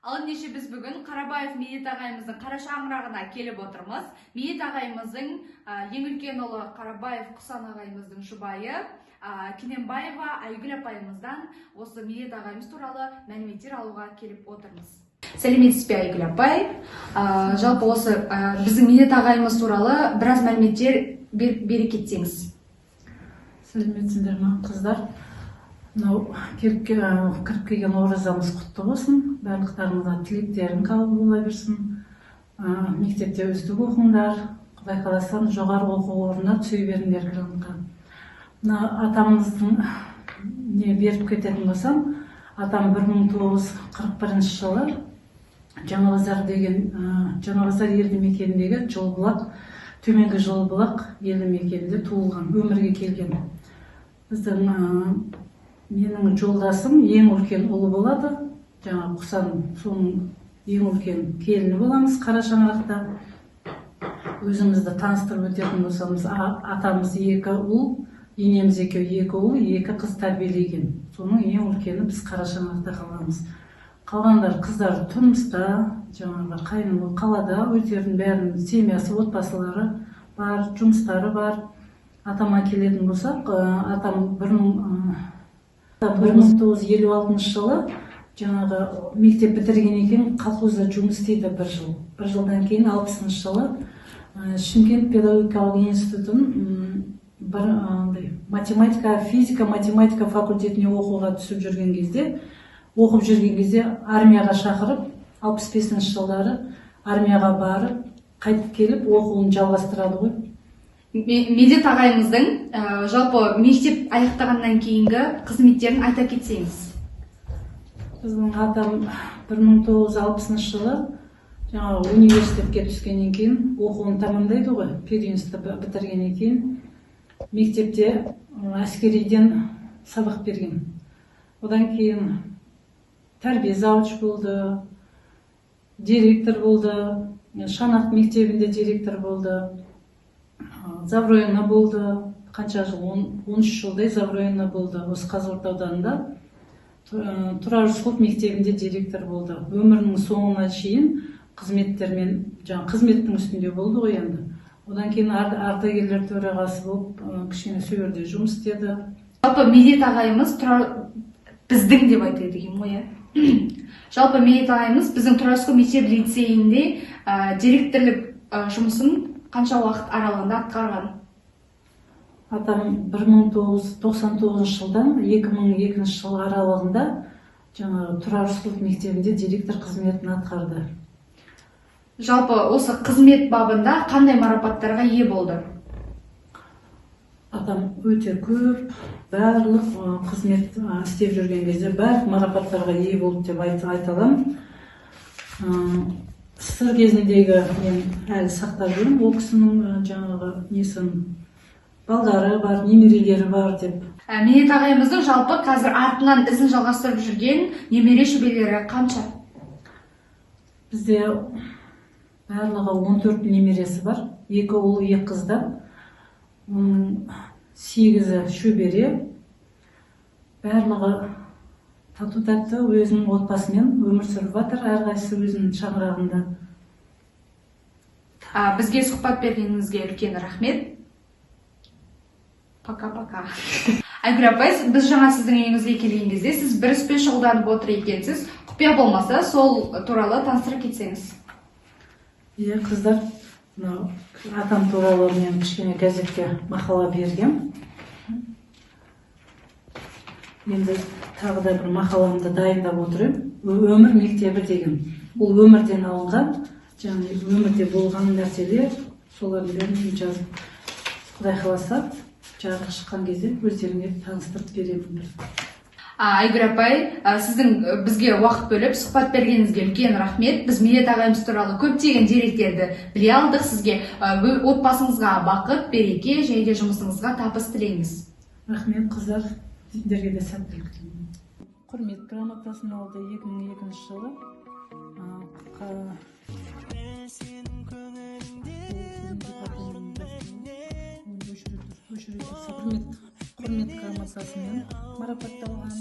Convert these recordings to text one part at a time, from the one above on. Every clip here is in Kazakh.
Ал ендеше біз бүгін Қарабаев Медет ағайымыздың қара шаңырағына келіп отырмыз. Медет ағайымыздың ең үлкен ұлы Қарабаев Құсан ағайымыздың жұбайы Кененбаева Айгүл апайымыздан осы Медет ағайымыз туралы мәліметтер алуға келіп отырмыз. Сәлеметсіз бе, Айгүл апай? Жалпы осы біздің Медет ағайымыз туралы біраз мәліметтер бере кетсеңіз. Сәлеметсіздер ме, қыздар? Мынау кіріп келген оразамыз құтты болсын, барлықтарыңызға тілектерің қабыл бола берсін. Мектепте үздік оқыңдар, Құдай қаласа жоғары оқу орнына түсе беріңдер грантқа. Мына атамыздың не беріп кететін болсам, атам 1941 жылы Жаңабазар деген Жаңабазар елді мекеніндегі Жолбұлақ, төменгі Жолбұлақ елді мекенінде туылған, өмірге келген. Біздің менің жолдасым ең үлкен ұлы болады, жаңа Құсан соның ең үлкен келіні боламыз қара шаңырақта. Өзімізді таныстырып өтетін болсамыз, атамыз 2 ұл, енеміз екеу 2 ұл, 2 қыз тәрбиелеген. Соның ең үлкені біз қара шаңырақта қаламыз. Қалғандар қыздар тұрмыста, жаңағы қайнымы қалада, өздерінің бәрінің семьясы, отбасылары бар, жұмыстары бар. Атама келетін болсақ, атам 1956 жылы жаңағы мектеп бітірген екен, колхозда жұмыс істейді 1 жыл. 1 жылдан кейін 60 жылы Шымкент педагогикалық институтын физика математика факультетіне оқуға түсіп жүрген кезде, оқып жүрген кезде армияға шақырып, 65 жылдары армияға барып, қайтып келіп оқуын жалғастырады ғой. Медет ағайымыздың жалпы мектеп аяқтағаннан кейінгі қызметтерін айта кетсеңіз. Біздің атам 1960 жылы жаңағы университетке түскеннен кейін оқуын тамамдайды ғой, пединститутты бітіргеннен кейін мектепте әскериден сабақ берген. Одан кейін тәрбие завуч болды, директор болды, Шанақ мектебінде директор болды. Завройына болды, қанша жыл, 13 жылдай Завройына болды. Осы Қазығұрт ауданында Тұрар Рысқұлов мектебінде директор болды. Өмірінің соңына шейін қызметтермен, жаңа қызметтің үстінде болды ғой енді. Одан кейін ардагерлер төрағасы болып, кішкене сөйерде жұмыс істеді. Жалпы Медет ағайымыз біздің деп айтады екен ғой. Жалпы Медет ағайымыз біздің Тұрар Рысқұлов мектеп лицейінде директорлық жұмысын қанша уақыт аралығында атқарған? Атам 1999 жылдан 2002 жыл аралығында жаңағы Тұрар Рысқұлов мектебінде директор қызметін атқарды. Жалпы осы қызмет бабында қандай марапаттарға ие болды? Атам өте көп, барлық қызмет істеп жүрген кезде барлық марапаттарға ие болды деп айта аламын. Сыр кезіндегі мен әлі сақтап жүрмін, ол кісінің жаңағы несін, балдары бар, немерелері бар деп. Медет ағайымыздың жалпы қазір артынан ізін жалғастырып жүрген немере шөберелері қанша? Бізде барлығы 14 немересі бар, 2 ұл, 2 қыздар. 8 шөбере, барлығы тату-тәтті өзінің отбасымен өмір сүріп жатыр, әрқайсысы өзінің шаңырағында. Бізге сұхбат бергеніңізге үлкен рахмет. Пока-пока. Айгүл апай, біз жаңа сіздің үйіңізге келген кезде сіз бір іспен шұғылданып отыр екенсіз. Құпия болмаса, сол туралы таныстырып кетсеңіз. Иә, қыздар, атам туралы мен кішкене газетке мақала бергем. Енді тағы да бір мақаламды дайындап отырым. Өмір мектебі деген. Ол өмірден алынған, жаңағы өмірде болған нәрселер, солардың бәрін жазып, Құдай қаласа, жарық шыққан кезде өздеріңе таныстырып беремін. Айгүл апай, сіздің бізге уақыт бөліп сұхбат бергеніңізге үлкен рахмет. Біз Медет ағайымыз туралы көптеген деректерді біле алдық. Сізге отбасыңызға бақыт, береке және де жұмысыңызға табыс тілейміз. Рахмет, қыздар. Сіздерге де сәттілік тілеймін. Құрмет грамотасын алды 2002 жылы. Құрмет грамотасымен марапатталған,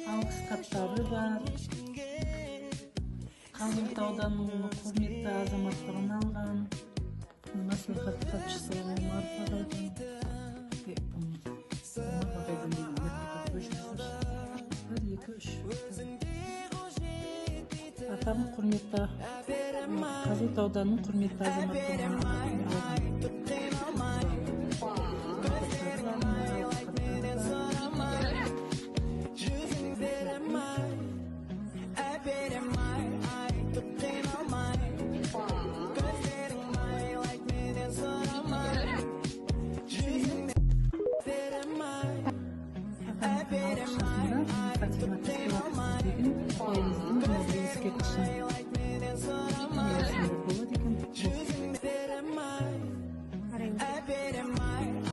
алғыс хаттары бар. Қазығұрт ауданының құрметті азаматтығын алған мәслихат хатшысы Марфа Ғайдың атам құрметті Қазығұрт ауданының құрметті азаматтығын